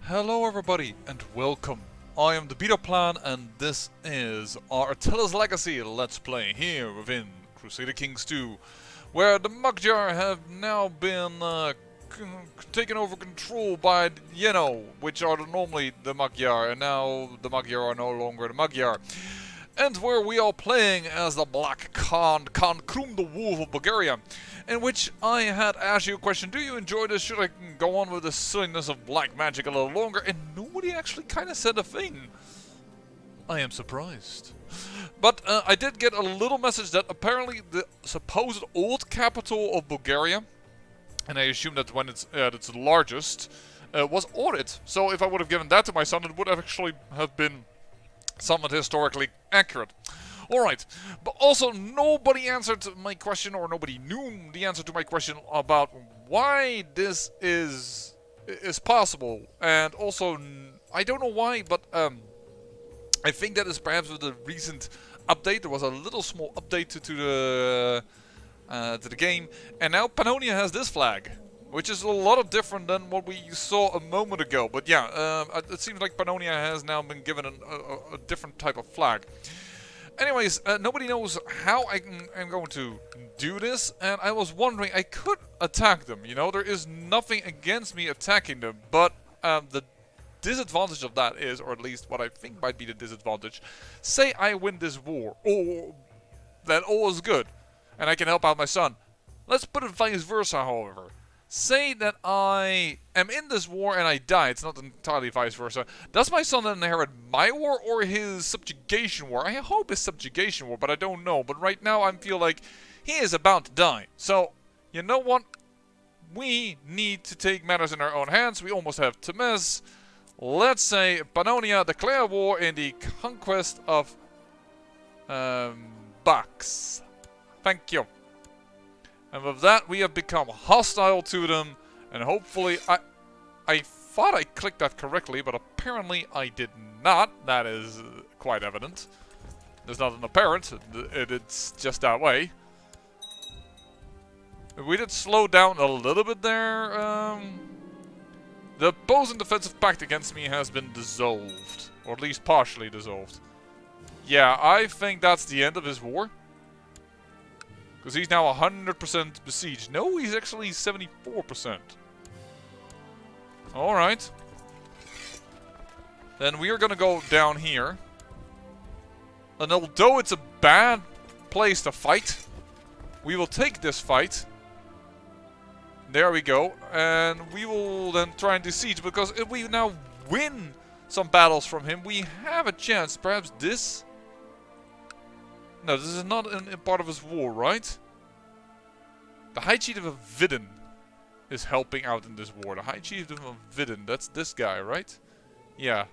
Hello everybody and welcome. I am the Beta Plan and this is our Attila's Legacy Let's Play here within Crusader Kings 2, where the Magyar have now been taken over control by which are normally the Magyar, and now the Magyar are no longer the Magyar. And where we are playing as the Black Khan Krum the Wolf of Bulgaria, in which I had asked you a question: do you enjoy this? Should I go on with the silliness of black magic a little longer? And nobody actually kind of said a thing. I am surprised. But I did get a little message that apparently the supposed old capital of Bulgaria, and I assume that when it's at its largest, was Ohrid. So if I would have given that to my son, it would have actually have been somewhat historically accurate. Alright, but also nobody answered my question, or nobody knew the answer to my question about why this is possible. And also, I don't know why, but I think that is perhaps with the recent update. There was a little small update to the game, and now Pannonia has this flag, which is a lot different than what we saw a moment ago. But yeah, it seems like Pannonia has now been given a different type of flag. Anyways, nobody knows how I'm going to do this, and I was wondering, I could attack them, you know, there is nothing against me attacking them, but the disadvantage of that is, or at least what I think might be the disadvantage, say I win this war, or then all is good, and I can help out my son. Let's put it vice versa, however. Say that I am in this war and I die. It's not entirely vice versa. Does my son then inherit my war or his subjugation war? I hope his subjugation war, but I don't know. But right now I feel like he is about to die. So, you know what? We need to take matters in our own hands. We almost have Temez. Let's say Pannonia declare war in the conquest of Bax. Thank you. And with that, we have become hostile to them, and hopefully, I thought I clicked that correctly, but apparently I did not. That is quite evident. There's not an apparent, it's just that way. We did slow down a little bit there. The opposing defensive pact against me has been dissolved, or at least partially dissolved. Yeah, I think that's the end of his war. Because he's now 100% besieged. No, he's actually 74%. Alright. Then we are going to go down here. And although it's a bad place to fight, we will take this fight. There we go. And we will then try and besiege. Because if we now win some battles from him, we have a chance. Perhaps this... No, this is not a part of his war, right? The High Chief of Vidin is helping out in this war. The High Chief of Vidin, that's this guy, right? Yeah.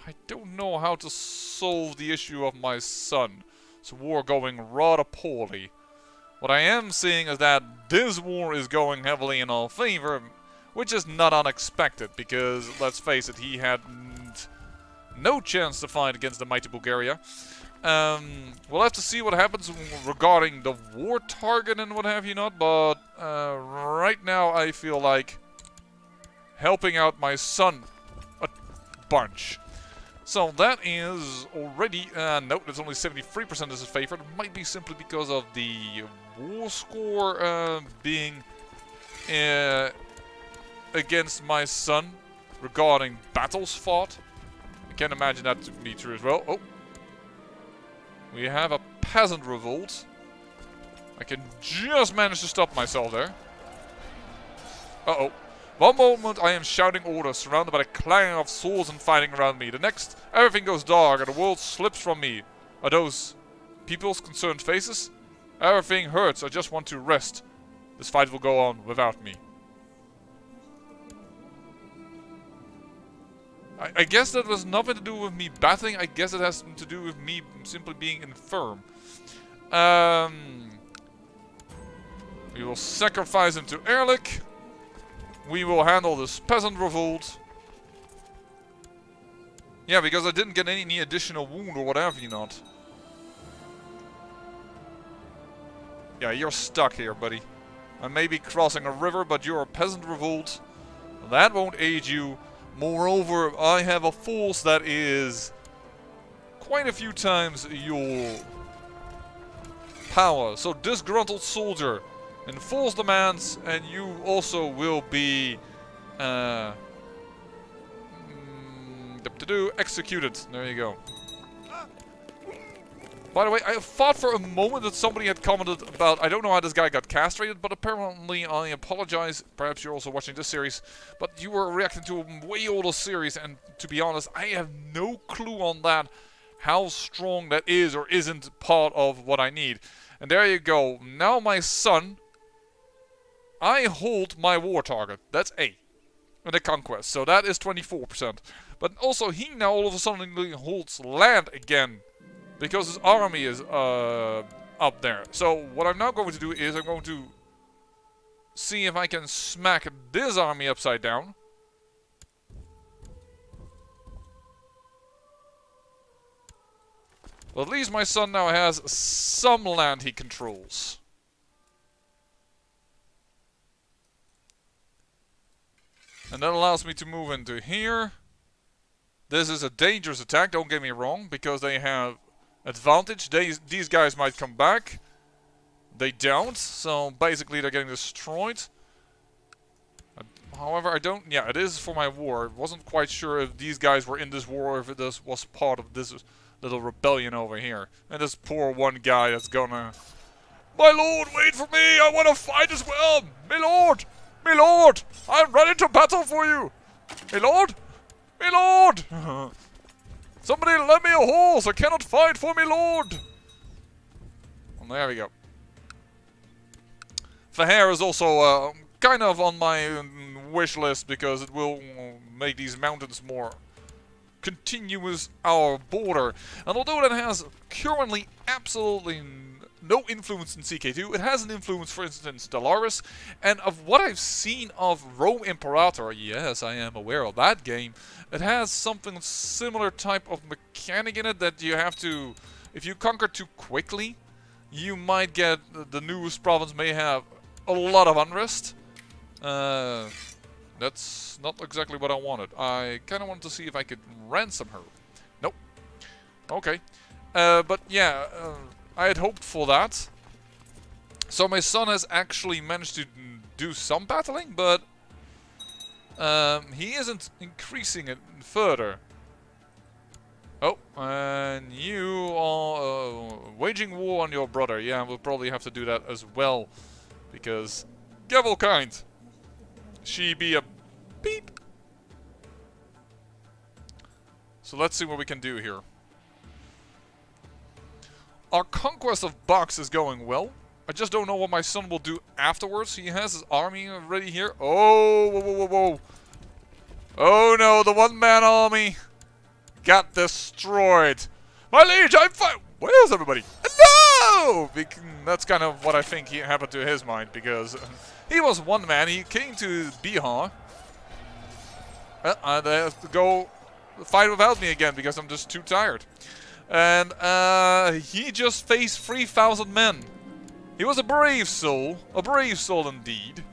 I don't know how to solve the issue of my son. It's a war going rather poorly. What I am seeing is that this war is going heavily in our favor, which is not unexpected, because, let's face it, he had no chance to fight against the mighty Bulgaria. We'll have to see what happens regarding the war target and what have you not, but right now I feel like helping out my son a bunch. So that is already, nope, it's only 73% is his favorite. It might be simply because of the war score being against my son regarding battles fought. I can imagine that to be true as well. Oh. We have a peasant revolt. I can just manage to stop myself there. Uh-oh. One moment I am shouting orders, surrounded by the clanging of swords and fighting around me. The next, everything goes dark and the world slips from me. Are those people's concerned faces? Everything hurts. I just want to rest. This fight will go on without me. I guess that was nothing to do with me battling. I guess it has to do with me simply being infirm. We will sacrifice him to Ehrlich. We will handle this peasant revolt. Yeah, because I didn't get any additional wound or whatever you not. Yeah, you're stuck here, buddy. I may be crossing a river, but you're a peasant revolt. That won't aid you. Moreover, I have a force that is quite a few times your power. So disgruntled soldier, enforce demands, and you also will be executed. There you go. By the way, I thought for a moment that somebody had commented about, I don't know how this guy got castrated, but apparently I apologize. Perhaps you're also watching this series, but you were reacting to a way older series, and to be honest, I have no clue on that, how strong that is or isn't part of what I need. And there you go. Now my son, I hold my war target. That's A. And the conquest. So that is 24%. But also he now all of a sudden holds land again. Because his army is up there. So what I'm now going to do is I'm going to see if I can smack this army upside down. Well, at least my son now has some land he controls. And that allows me to move into here. This is a dangerous attack, don't get me wrong, because they have advantage. These guys might come back. They don't, so basically they're getting destroyed. However, I don't... Yeah, it is for my war. I wasn't quite sure if these guys were in this war or if it was part of this little rebellion over here. And this poor one guy that's gonna... My lord, wait for me! I want to fight as well! My lord! My lord! I'm ready to battle for you! My lord! My lord! Somebody lend me a horse! I cannot fight for me lord! Well, there we go. Faher is also kind of on my wish list because it will make these mountains more continuous our border. And although that has currently absolutely no influence in CK2, it has an influence, for instance, Stellaris. And of what I've seen of Rome Imperator, yes, I am aware of that game, it has something similar type of mechanic in it that you have to, if you conquer too quickly, you might get, the newest province may have a lot of unrest. That's not exactly what I wanted. I kind of wanted to see if I could ransom her. Nope. Okay. But yeah, I had hoped for that. So my son has actually managed to do some battling, but he isn't increasing it further. Oh, and you are waging war on your brother. Yeah, we'll probably have to do that as well. Because Gavelkind, she be a beep. So let's see what we can do here. Our conquest of Box is going well. I just don't know what my son will do afterwards. He has his army ready here. Oh, whoa, whoa, whoa, whoa. Oh no, the one-man army got destroyed. My liege, I'm fine. Where is everybody? No! That's kind of what I think happened to his mind, because he was one man. He came to Bihar. They have to go fight without me again because I'm just too tired. And he just faced 3,000 men. He was a brave soul indeed.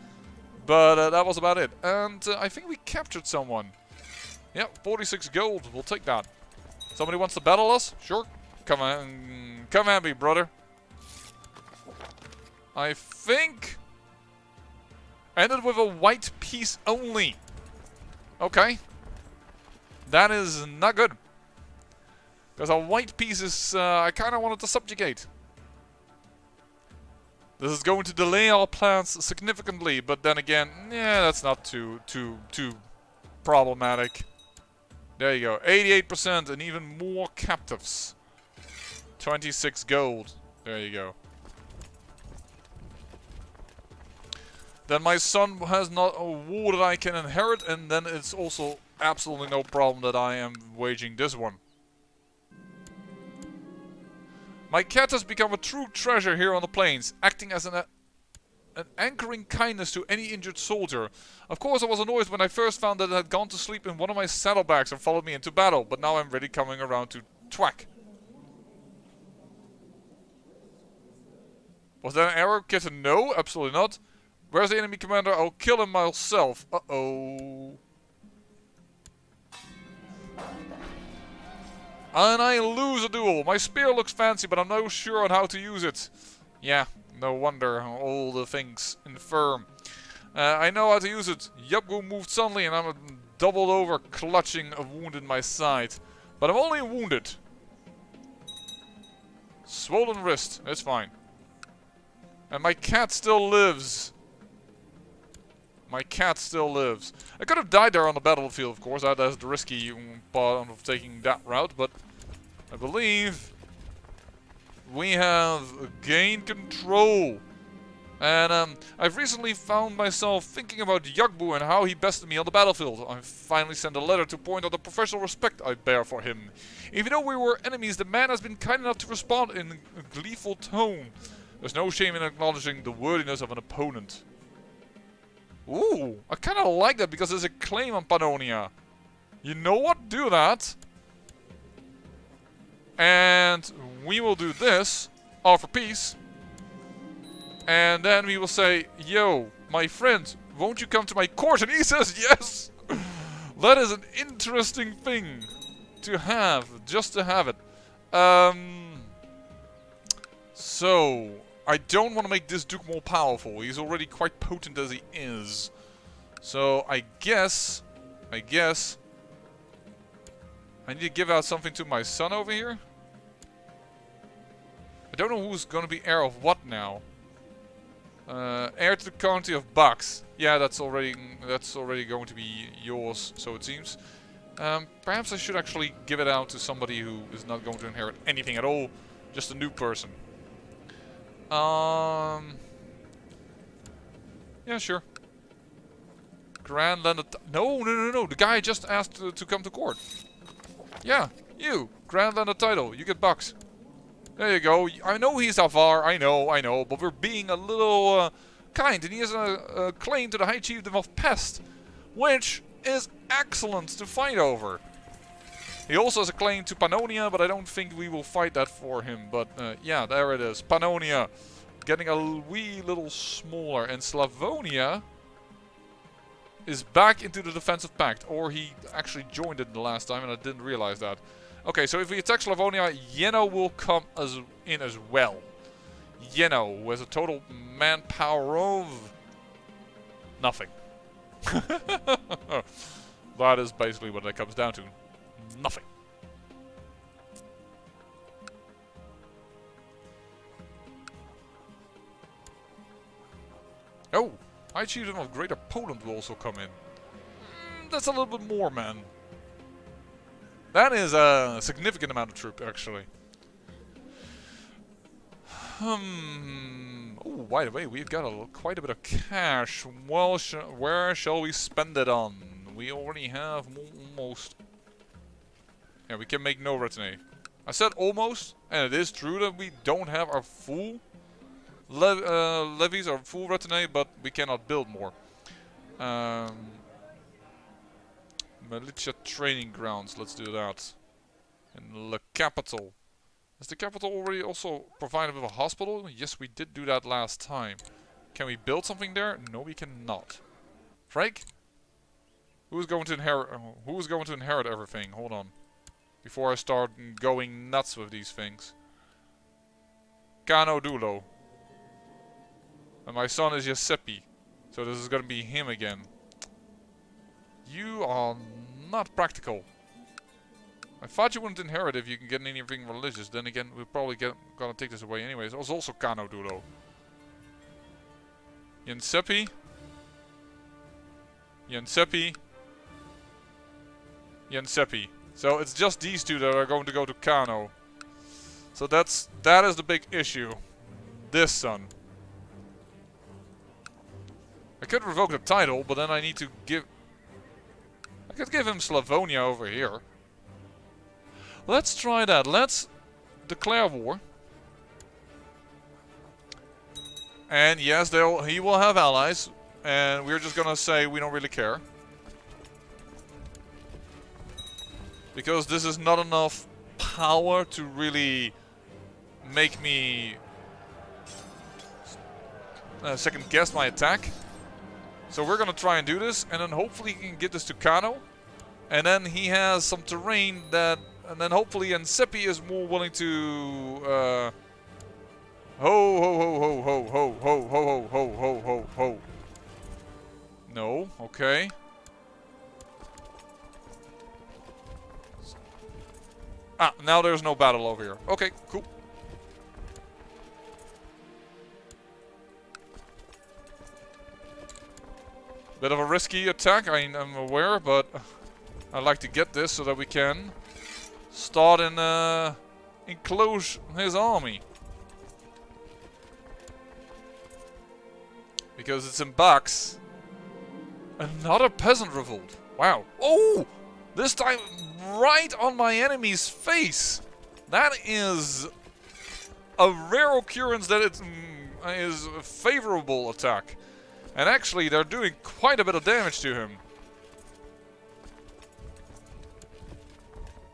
But that was about it. And I think we captured someone. Yep, 46 gold. We'll take that. Somebody wants to battle us? Sure. Come on. Come at me, brother. I think... ended with a white piece only. Okay. That is not good. Because a white piece is... I kind of wanted to subjugate. This is going to delay our plans significantly, but then again, yeah, that's not too problematic. There you go, 88% and even more captives. 26 gold. There you go. Then my son has not a war that I can inherit, and then it's also absolutely no problem that I am waging this one. My cat has become a true treasure here on the plains, acting as an anchoring kindness to any injured soldier. Of course, I was annoyed when I first found that it had gone to sleep in one of my saddlebags and followed me into battle, but now I'm really coming around to twack. Was that an arrow, kitten? No, absolutely not. Where's the enemy commander? I'll kill him myself. Uh-oh. And I lose a duel. My spear looks fancy, but I'm not sure on how to use it. Yeah, no wonder all the things infirm. I know how to use it. Yabgu moved suddenly and I'm doubled over, clutching a wound in my side. But I'm only wounded. Swollen wrist. It's fine. And my cat still lives. My cat still lives. I could have died there on the battlefield, of course. That's the risky part of taking that route. But I believe we have gained control. And I've recently found myself thinking about Yagbu and how he bested me on the battlefield. I finally sent a letter to point out the professional respect I bear for him. Even though we were enemies, the man has been kind enough to respond in a gleeful tone. There's no shame in acknowledging the worthiness of an opponent. Ooh, I kind of like that because there's a claim on Pannonia. You know what? Do that. And we will do this. Offer peace. And then we will say, yo, my friend, won't you come to my court? And he says yes. That is an interesting thing to have, just to have it. So, I don't want to make this Duke more powerful. He's already quite potent as he is. So, I guess I need to give out something to my son over here. I don't know who's going to be heir of what now. Heir to the county of Bucks. Yeah, that's already going to be yours, so it seems. Perhaps I should actually give it out to somebody who is not going to inherit anything at all. Just a new person. Yeah, sure. Grand Land. No. The guy just asked to come to court. Yeah, you. Grand Land title. You get Bucks. There you go. I know he's Avar. I know. But we're being a little kind. And he has a claim to the High Chiefdom of Pest. Which is excellent to fight over. He also has a claim to Pannonia. But I don't think we will fight that for him. But yeah, there it is. Pannonia. Getting a wee little smaller. And Slavonia is back into the defensive pact. Or he actually joined it the last time. And I didn't realize that. Okay, so if we attack Slavonia, Yeno will come in as well. Yeno, who has a total manpower of nothing. That is basically what it comes down to. Nothing. Oh, High Chieftain of Greater Poland will also come in. That's a little bit more, man. That is a significant amount of troop, actually. Oh, by the way, we've got quite a bit of cash. Well, where shall we spend it on? We already have almost... Yeah, we can make no retinue. I said almost, and it is true that we don't have our full levies, our full retinue, but we cannot build more. Militia training grounds, let's do that. In the capital. Has the capital already also provided with a hospital? Yes, we did do that last time. Can we build something there? No, we cannot. Frank? Who's going to inherit everything? Hold on. Before I start going nuts with these things. Cano Dulo. And my son is Giuseppe. So this is gonna be him again. You are not practical. I thought you wouldn't inherit if you can get anything religious. Then again, we're probably gonna take this away anyways. It was also Cano Dulo. Giuseppe. So it's just these two that are going to go to Kano. So that is the big issue. This son. I could revoke the title, but then I need to give... I could give him Slavonia over here. Let's try that. Let's declare war. And yes, he will have allies. And we're just gonna say we don't really care. Because this is not enough power to really make me second guess my attack. So we're gonna try and do this, and then hopefully he can get this to Kano. And then he has some terrain that... And then hopefully Ensipi is more willing to... Ho ho ho ho ho ho ho ho ho ho ho ho. No, okay. Ah, now there's no battle over here. Okay, cool. Bit of a risky attack, I'm aware, but I'd like to get this so that we can start and enclose his army. Because it's in box. Another peasant revolt. Wow. Oh! This time right on my enemy's face. That is a rare occurrence that it is a favorable attack. And actually they're doing quite a bit of damage to him.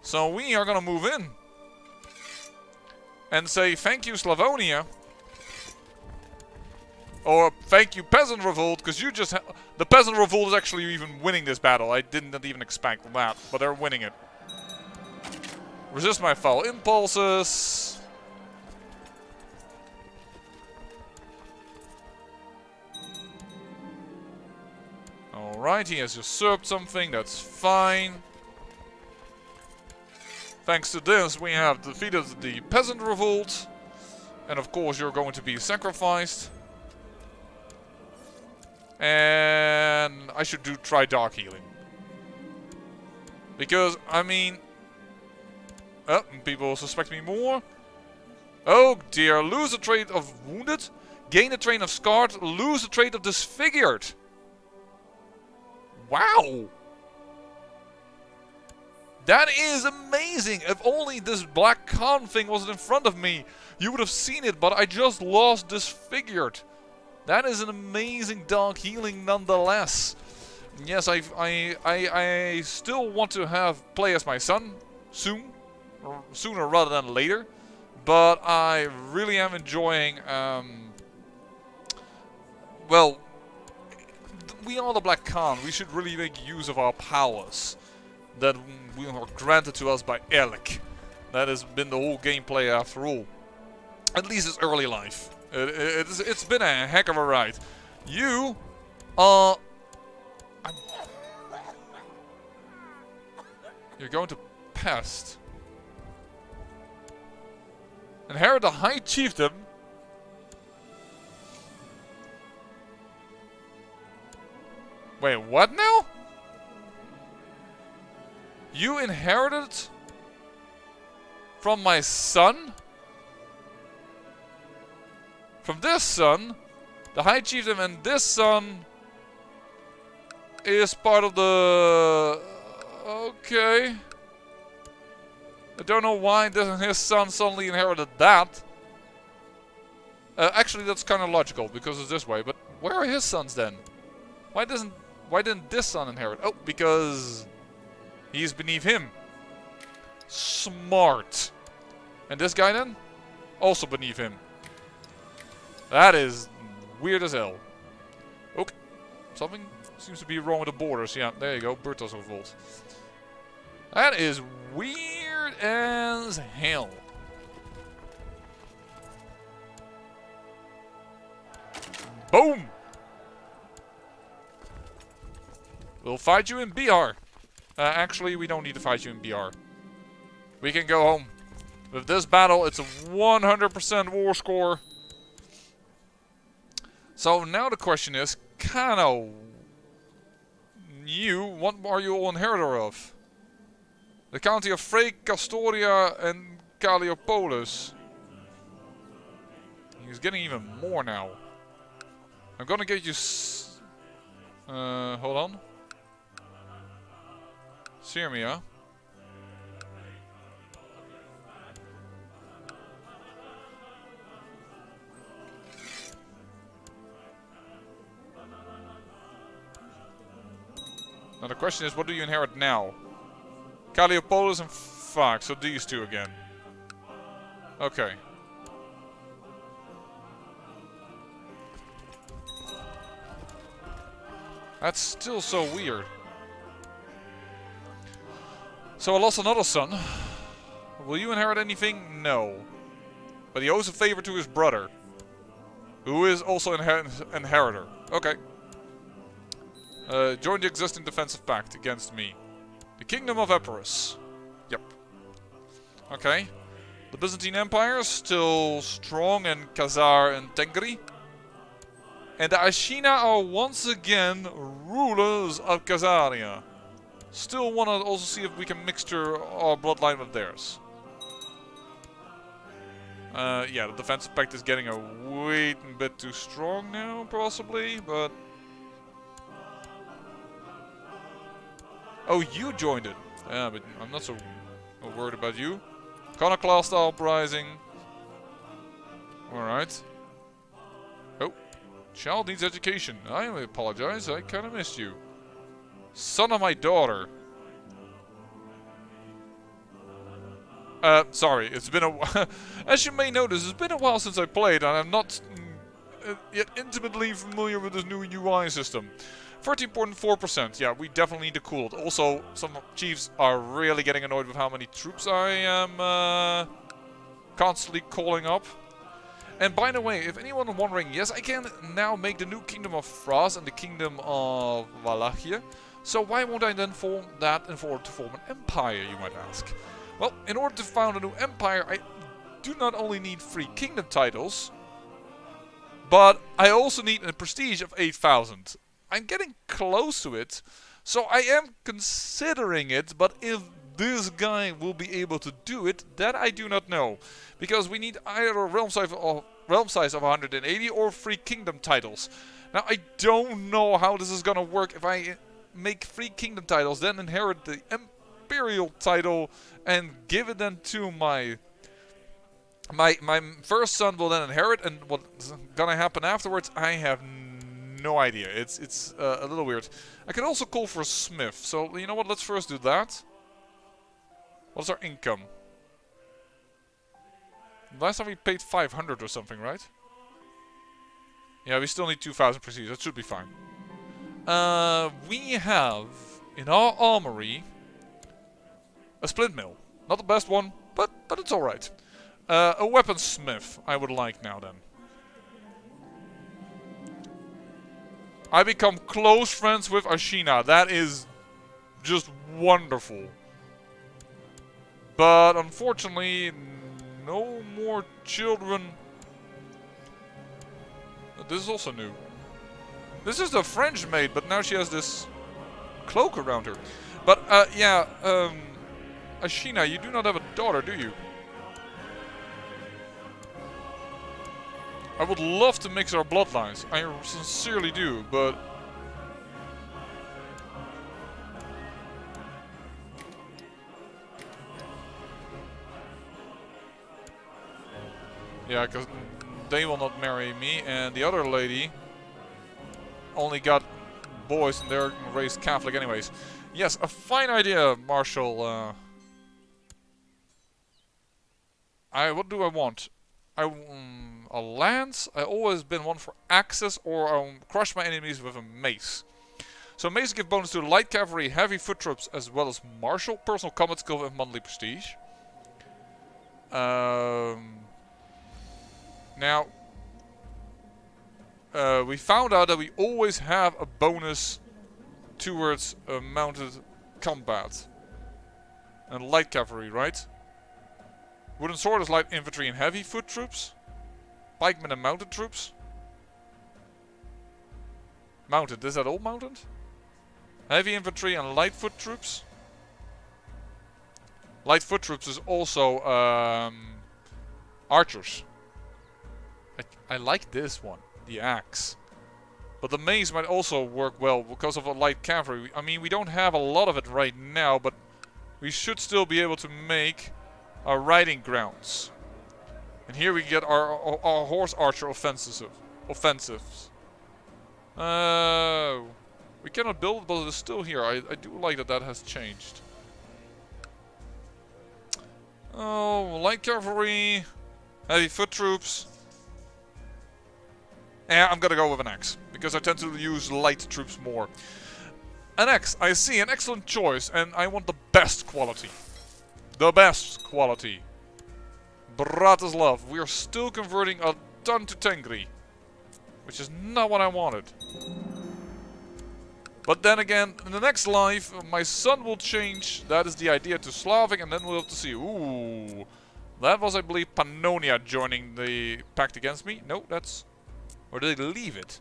So we are gonna move in. And say thank you Slavonia. Or thank you Peasant Revolt, because you just... The Peasant Revolt is actually even winning this battle. I didn't even expect that, but they're winning it. Resist my foul impulses. Alright, he has usurped something, that's fine. Thanks to this, we have defeated the Peasant Revolt. And of course, you're going to be sacrificed. And I should try Dark Healing. Because, I mean... Oh, people suspect me more. Oh dear, lose a trait of Wounded. Gain a trait of Scarred. Lose a trait of Disfigured. Wow! That is amazing! If only this Black Khan thing wasn't in front of me, you would have seen it, but I just lost Disfigured. That is an amazing Dark Healing nonetheless. Yes, I still want to play as my son soon, or sooner rather than later. But I really am enjoying, well, we are the Black Khan. We should really make use of our powers that we are granted to us by Alec. That has been the whole gameplay after all. At least it's early life. It's been a heck of a ride. You are... You're going to Pest. Inherit the High Chiefdom. Wait, what now? You inherited from my son? From this son, the High Chiefdom, and this son is part of the... Okay. I don't know why his son suddenly inherited that. Actually, that's kind of logical, because it's this way. But where are his sons then? Why didn't this son inherit? Oh, because he's beneath him. Smart. And this guy then? Also beneath him. That is weird as hell. Okay. Something seems to be wrong with the borders. Yeah, there you go. Bertos Revolt. That is weird as hell. Boom! We'll fight you in BR. Actually, we don't need to fight you in BR. We can go home. With this battle, it's a 100% war score. So now the question is, Kano, what are you all inheritor of? The county of Frey, Castoria, and Calliopolis. He's getting even more now. I'm gonna get you. Hold on. Sirmia. Now the question is, what do you inherit now? Calliopolis and fuck, so these two again. Okay. That's still so weird. So I lost another son. Will you inherit anything? No. But he owes a favor to his brother, who is also inheritor. Okay. Join the existing defensive pact against me. The Kingdom of Epirus. Yep. Okay. The Byzantine Empire is still strong in Khazar and Tengri. And the Ashina are once again rulers of Khazaria. Still want to also see if we can mixture our bloodline with theirs. Yeah, the defensive pact is getting a wee bit too strong now, possibly, but... Oh, you joined it. Yeah, but I'm not so worried about you. Iconoclast uprising. Alright. Oh. Child needs education. I apologize, I kinda missed you. Son of my daughter. Sorry, it's been a as you may notice, it's been a while since I played, and I'm not yet intimately familiar with this new UI system. 13.4%, yeah, we definitely need to cool it. Also, some chiefs are really getting annoyed with how many troops I am constantly calling up. And by the way, if anyone wondering, yes, I can now make the new Kingdom of Thras and the Kingdom of Wallachia. So why won't I then form that in order to form an empire, you might ask? Well, in order to found a new empire, I do not only need 3 kingdom titles, but I also need a prestige of 8,000. I'm getting close to it, so I am considering it, but if this guy will be able to do it, that I do not know. Because we need either a realm size of 180 or 3 kingdom titles. Now, I don't know how this is gonna work if I make 3 kingdom titles, then inherit the imperial title and give it then to my first son will then inherit, and what's gonna happen afterwards, I have no idea. It's a little weird. I could also call for a smith, so you know what, let's first do that. What's our income? Last time we paid 500 or something, right? Yeah, we still need 2,000 prestige, that should be fine. We have in our armory a splint mill. Not the best one, but it's alright. A weaponsmith I would like now then. I become close friends with Ashina. That is just wonderful. But unfortunately, no more children. This is also new. This is the French maid, but now she has this cloak around her. But yeah, Ashina, you do not have a daughter, do you? I would love to mix our bloodlines. I sincerely do, but... Yeah, because they will not marry me, and the other lady only got boys and they're raised Catholic anyways. Yes, a fine idea, Marshal. What do I want? A lance? I always been one for access, or crush my enemies with a mace. So mace give bonus to light cavalry, heavy foot troops, as well as martial, personal combat skill, and monthly prestige. Now, we found out that we always have a bonus towards mounted combat and light cavalry, right? Wooden sword is light infantry and heavy foot troops. Pikemen and mounted troops. Mounted, is that all mounted? Heavy infantry and light foot troops. Light foot troops is also archers. I like this one, the axe. But the mace might also work well because of a light cavalry. I mean, we don't have a lot of it right now, but we should still be able to make our riding grounds. And here we get our horse archer offensives. We cannot build it, but it is still here. I do like that has changed. Oh, light cavalry, heavy foot troops. I'm gonna go with an axe, because I tend to use light troops more. An axe, I see, an excellent choice, and I want the best quality. The best quality. Bratislav, we are still converting a ton to Tengri. Which is not what I wanted. But then again, in the next life, my son will change, that is the idea, to Slavic, and then we'll have to see. Ooh. That was, I believe, Pannonia joining the pact against me. No, that's... Or did they leave it?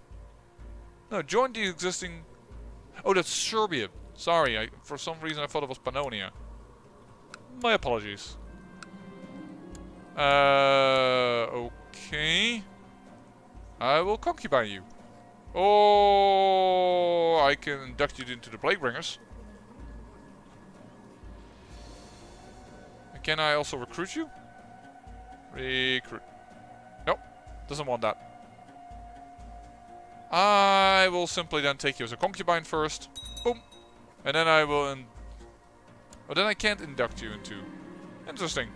No, join the existing... Oh, that's Serbia. Sorry, for some reason I thought it was Pannonia. My apologies. Okay. I will concubine you. Oh, I can induct you into the Bladebringers. Can I also recruit you? Recruit. Nope, doesn't want that. I will simply then take you as a concubine first. Boom. And then I will... Oh, then I can't induct you into... Interesting.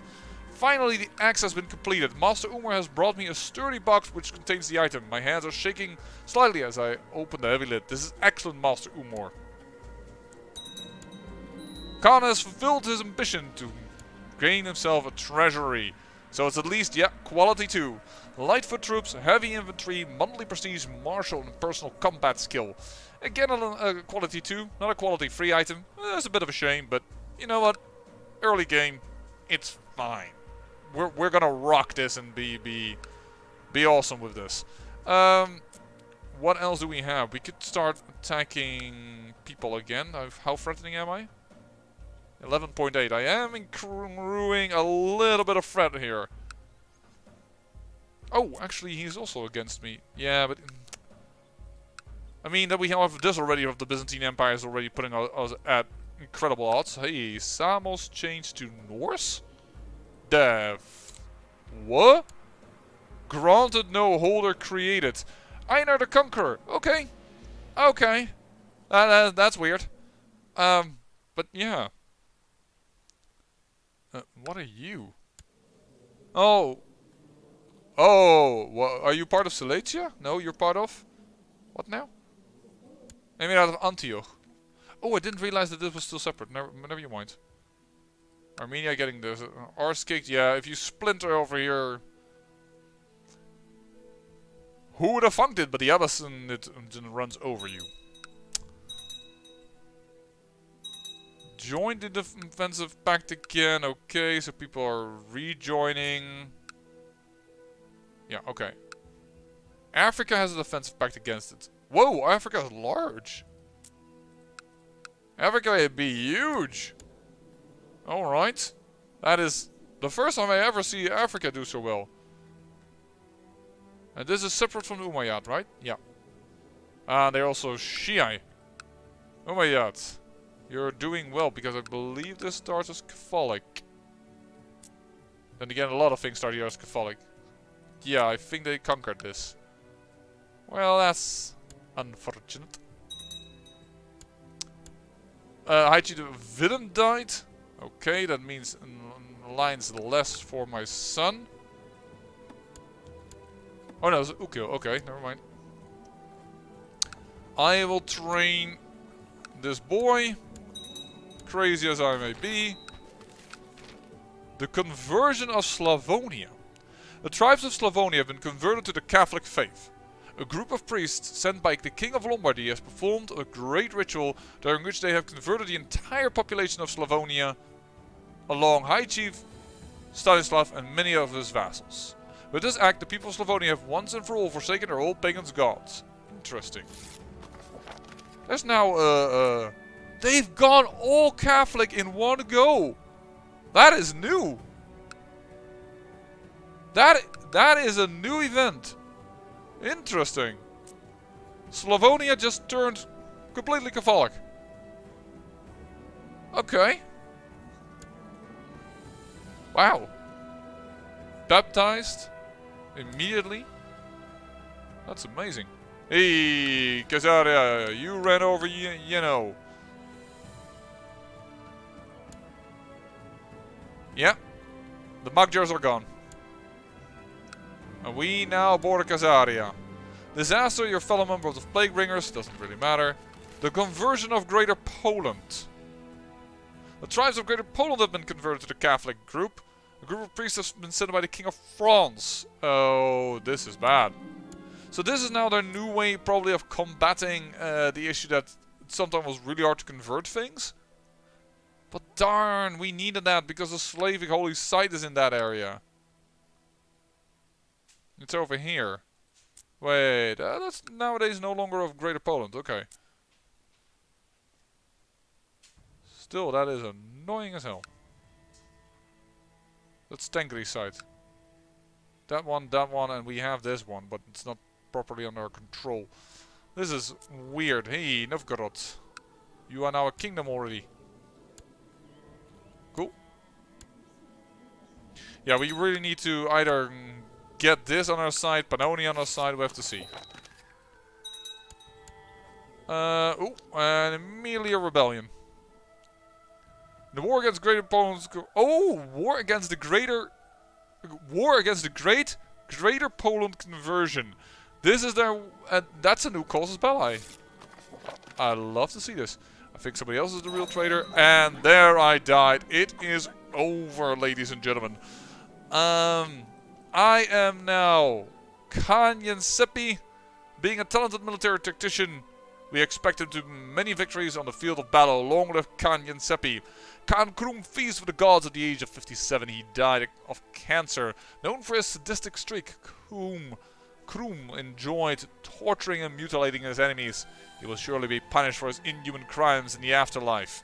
Finally, the axe has been completed. Master Umar has brought me a sturdy box which contains the item. My hands are shaking slightly as I open the heavy lid. This is excellent, Master Umar. Khan has fulfilled his ambition to gain himself a treasury. So it's at least, yeah, quality 2. Lightfoot troops, heavy infantry, monthly prestige, martial and personal combat skill. Again, a quality 2, not a quality 3 item. It's a bit of a shame, but you know what? Early game, it's fine. We're gonna rock this and be awesome with this. What else do we have? We could start attacking people again. How threatening am I? 11.8. I am accruing a little bit of threat here. Oh, actually, he's also against me. Yeah, but I mean that we have this already. Of the Byzantine Empire is already putting us at incredible odds. Hey, Samos changed to Norse. What? Granted, no holder created. Einar the Conqueror. Okay. Okay. That's weird. But yeah. What are you? Oh. Oh. Are you part of Silesia? No, you're part of... What now? Maybe out of Antioch. Oh, I didn't realize that this was still separate. Never you mind. Armenia getting this. Arse kicked. Yeah, if you splinter over here. Who would have funked it? But the Abbasson it runs over you. Joined the defensive pact again. Okay, so people are rejoining. Yeah, okay. Africa has a defensive pact against it. Whoa, Africa is large. Africa would be huge. Alright. That is the first time I ever see Africa do so well. And this is separate from the Umayyad, right? Yeah. And they're also Shiite. Umayyad. You're doing well, because I believe this starts as Catholic. Then again, a lot of things start here as Catholic. Yeah, I think they conquered this. Well, that's unfortunate. High Chief Willem died. Okay, that means an alliance less for my son. Oh no, it's Ukil. Okay, never mind. I will train this boy, crazy as I may be. The conversion of Slavonia. The tribes of Slavonia have been converted to the Catholic faith. A group of priests sent by the King of Lombardy has performed a great ritual during which they have converted the entire population of Slavonia, along High Chief Stanislav and many of his vassals. With this act, the people of Slavonia have once and for all forsaken their old pagan gods. Interesting. There's now, they've gone all Catholic in one go. That is new. That is a new event. Interesting. Slavonia just turned completely Catholic. Okay. Wow. Baptized immediately. That's amazing. Hey, Khazaria, you ran over, you know. Yeah. The Magyars are gone. And we now board Khazaria. Disaster, your fellow member of the Plague Bringers, doesn't really matter. The conversion of Greater Poland. The tribes of Greater Poland have been converted to the Catholic group. A group of priests has been sent by the King of France. Oh, this is bad. So this is now their new way probably of combating the issue that sometimes was really hard to convert things. But darn, we needed that because the Slavic Holy Site is in that area. It's over here. Wait, that's nowadays no longer of Greater Poland. Okay. Still, that is annoying as hell. That's Tengri site. That one, and we have this one, but it's not properly under our control. This is weird. Hey, Novgorod. You are now a kingdom already. Cool. Yeah, we really need to either get this on our side, Pannonia on our side, we have to see. Oh, and immediately a rebellion. The war against Greater Poland. Oh, war against the Greater Poland conversion. This is their. That's a new casus belli. I love to see this. I think somebody else is the real traitor, and there I died. It is over, ladies and gentlemen. I am now Kanyan Seppi. Being a talented military tactician, we expect him to many victories on the field of battle. Long live Kanyan Seppi. Khan Krum feasts for the gods at the age of 57. He died of cancer. Known for his sadistic streak, Krum enjoyed torturing and mutilating his enemies. He will surely be punished for his inhuman crimes in the afterlife.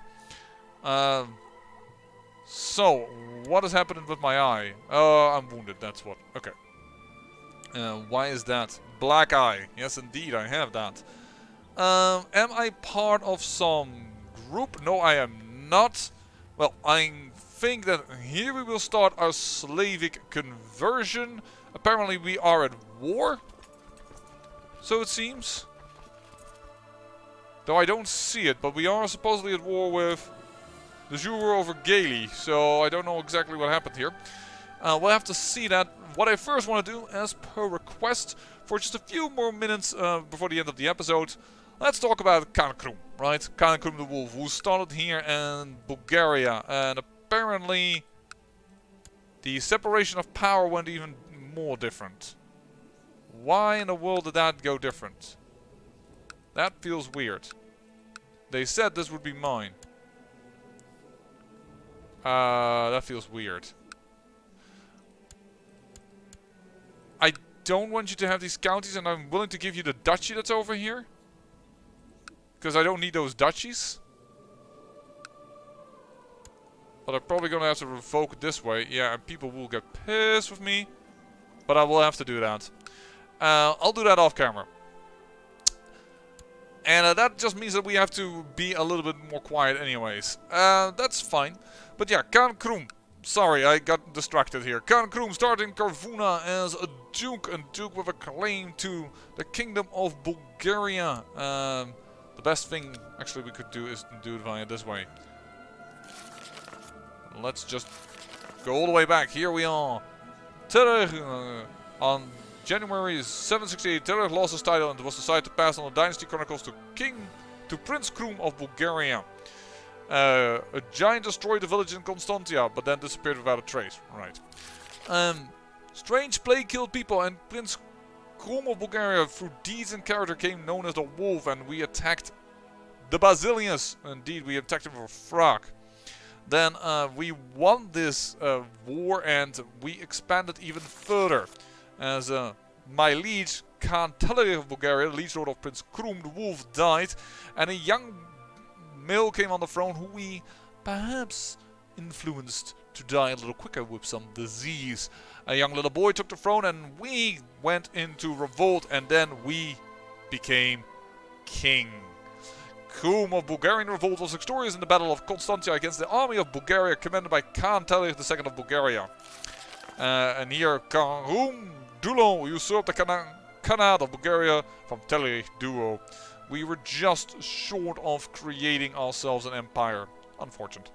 So, what has happened with my eye? I'm wounded, that's what. Okay. Why is that? Black eye. Yes, indeed, I have that. Am I part of some group? No, I am not. Well, I think that here we will start our Slavic conversion. Apparently we are at war. So it seems. Though I don't see it, but we are supposedly at war with the Juror over Gaeli. So I don't know exactly what happened here. We'll have to see that. What I first want to do, as per request, for just a few more minutes before the end of the episode, let's talk about Khan Krum, right? Khan Krum the Wolf, who started here in Bulgaria. And apparently the separation of power went even more different. Why in the world did that go different? That feels weird. They said this would be mine. That feels weird. I don't want you to have these counties, and I'm willing to give you the duchy that's over here. Because I don't need those duchies. But I'm probably going to have to revoke it this way. Yeah, and people will get pissed with me. But I will have to do that. I'll do that off camera. And that just means that we have to be a little bit more quiet anyways. That's fine. But yeah, Khan Krum. Sorry, I got distracted here. Khan Krum started in Karvuna as a duke with a claim to the kingdom of Bulgaria. The best thing actually we could do is do it via this way. Let's just go all the way back. Here we are. Terech, on January 768, Terech lost his title and was decided to pass on the dynasty chronicles to Prince Krum of Bulgaria. A giant destroyed the village in Constantia, but then disappeared without a trace. Right. Strange plague killed people, and Prince Krum of Bulgaria, through deeds and character, came known as the Wolf, and we attacked the Basilius. Indeed, we attacked him for Frak. Then we won this war, and we expanded even further. As my liege, Khan Attila of Bulgaria, liege lord of Prince Krum the Wolf, died, and a young male came on the throne who we perhaps influenced to die a little quicker with some disease. A young little boy took the throne, and we went into revolt, and then we became king. Krum of Bulgarian revolt was victorious in the Battle of Constantia against the army of Bulgaria, commanded by Khan Attila II of Bulgaria. And here, Krum Dulo usurped the Khanate of Bulgaria from Telerich Duo. We were just short of creating ourselves an empire. Unfortunate.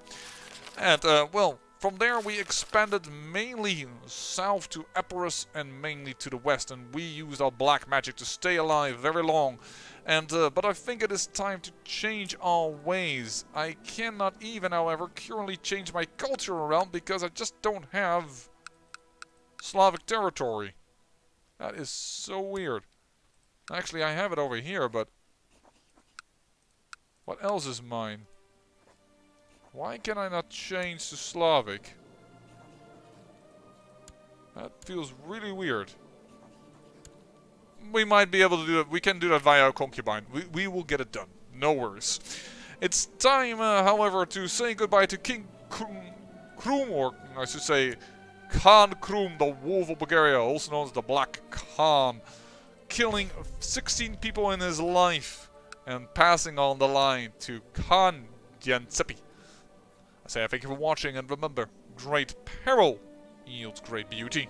And, well, from there we expanded mainly south to Epirus and mainly to the west, and we used our black magic to stay alive very long. And but I think it is time to change our ways. I cannot even, however, currently change my culture around because I just don't have Slavic territory. That is so weird. Actually, I have it over here, but what else is mine? Why can I not change to Slavic? That feels really weird. We might be able to do it. We can do that via a concubine. We will get it done. No worries. It's time, however, to say goodbye to King Krum, or I should say Khan Krum, the Wolf of Bulgaria, also known as the Black Khan, killing 16 people in his life and passing on the line to Khan Yansepi. I say thank you for watching, and remember, great peril yields great beauty.